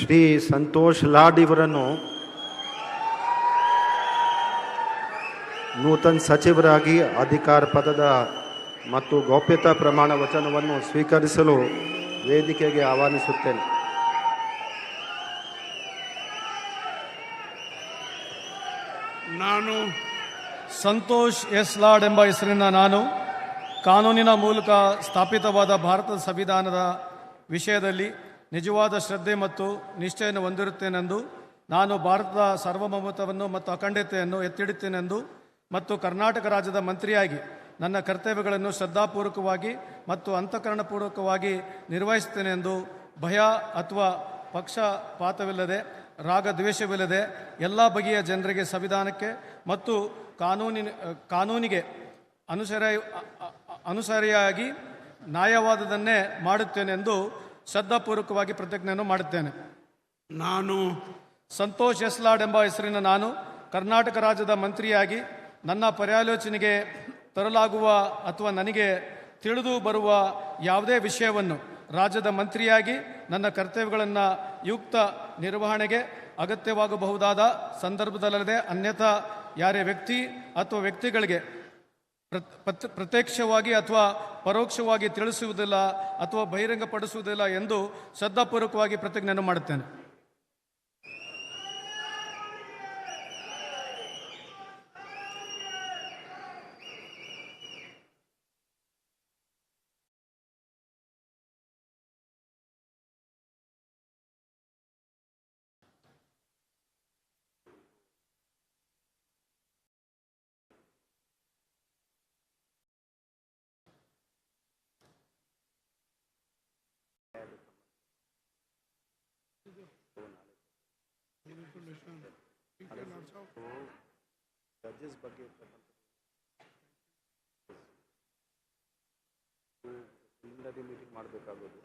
ಶ್ರೀ ಸಂತೋಷ್ ಲಾಡ್ ಇವರನ್ನು ನೂತನ ಸಚಿವರಾಗಿ ಅಧಿಕಾರ ಪದದ ಮತ್ತು ಗೌಪ್ಯತಾ ಪ್ರಮಾಣ ವಚನವನ್ನು ಸ್ವೀಕರಿಸಲು ವೇದಿಕೆಗೆ ಆಹ್ವಾನಿಸುತ್ತೇನೆ. ನಾನು ಸಂತೋಷ್ ಎಸ್ ಲಾಡ್ ಎಂಬ ಹೆಸರಿನ ನಾನು ಕಾನೂನಿನ ಮೂಲಕ ಸ್ಥಾಪಿತವಾದ ಭಾರತದ ಸಂವಿಧಾನದ ವಿಷಯದಲ್ಲಿ ನಿಜವಾದ ಶ್ರದ್ಧೆ ಮತ್ತು ನಿಷ್ಠೆಯನ್ನು ಹೊಂದಿರುತ್ತೇನೆಂದು, ನಾನು ಭಾರತದ ಸಾರ್ವಭೌಮತ್ವವನ್ನು ಮತ್ತು ಅಖಂಡತೆಯನ್ನು ಎತ್ತಿಡುತ್ತೇನೆಂದು ಮತ್ತು ಕರ್ನಾಟಕ ರಾಜ್ಯದ ಮಂತ್ರಿಯಾಗಿ ನನ್ನ ಕರ್ತವ್ಯಗಳನ್ನು ಶ್ರದ್ಧಾಪೂರ್ವಕವಾಗಿ ಮತ್ತು ಅಂತಃಕರಣಪೂರ್ವಕವಾಗಿ ನಿರ್ವಹಿಸುತ್ತೇನೆಂದು ಭಯ ಅಥವಾ ಪಕ್ಷಪಾತವಿಲ್ಲದೆ ರಾಗದ್ವೇಷವಿಲ್ಲದೆ ಎಲ್ಲ ಬಗೆಯ ಜನರಿಗೆ ಸಂವಿಧಾನಕ್ಕೆ ಮತ್ತು ಕಾನೂನಿಗೆ ಅನುಸರಿಯಾಗಿ ನ್ಯಾಯವಾದದನ್ನೇ ಮಾಡುತ್ತೇನೆಂದು ಶ್ರದ್ಧಾಪೂರ್ವಕವಾಗಿ ಪ್ರತಿಜ್ಞೆಯನ್ನು ಮಾಡುತ್ತೇನೆ. ನಾನು ಸಂತೋಷ್ ಎಸ್ ಲಾಡ್ ಎಂಬ ಹೆಸರಿನ ನಾನು ಕರ್ನಾಟಕ ರಾಜ್ಯದ ಮಂತ್ರಿಯಾಗಿ ನನ್ನ ಪರ್ಯಾಲೋಚನೆಗೆ ತರಲಾಗುವ ಅಥವಾ ನನಗೆ ತಿಳಿದು ಬರುವ ಯಾವುದೇ ವಿಷಯವನ್ನು ರಾಜ್ಯದ ಮಂತ್ರಿಯಾಗಿ ನನ್ನ ಕರ್ತವ್ಯಗಳನ್ನು ಯುಕ್ತ ನಿರ್ವಹಣೆಗೆ ಅಗತ್ಯವಾಗಬಹುದಾದ ಸಂದರ್ಭದಲ್ಲದೆ ಅನ್ಯಥಾ ಯಾರೇ ವ್ಯಕ್ತಿ ಅಥವಾ ವ್ಯಕ್ತಿಗಳಿಗೆ ಪ್ರತ್ಯಕ್ಷವಾಗಿ ಅಥವಾ ಪರೋಕ್ಷವಾಗಿ ತಿಳಿಸುವುದಿಲ್ಲ ಅಥವಾ ಬಹಿರಂಗಪಡಿಸುವುದಿಲ್ಲ ಎಂದು ಶ್ರದ್ಧಾಪೂರ್ವಕವಾಗಿ ಪ್ರತಿಜ್ಞೆಯನ್ನು ಮಾಡುತ್ತೇನೆ. ಜಡ್ಜಸ್ ಬಗ್ಗೆ ಮೀಟಿಂಗ್ ಮಾಡಬೇಕಾಗೋದು.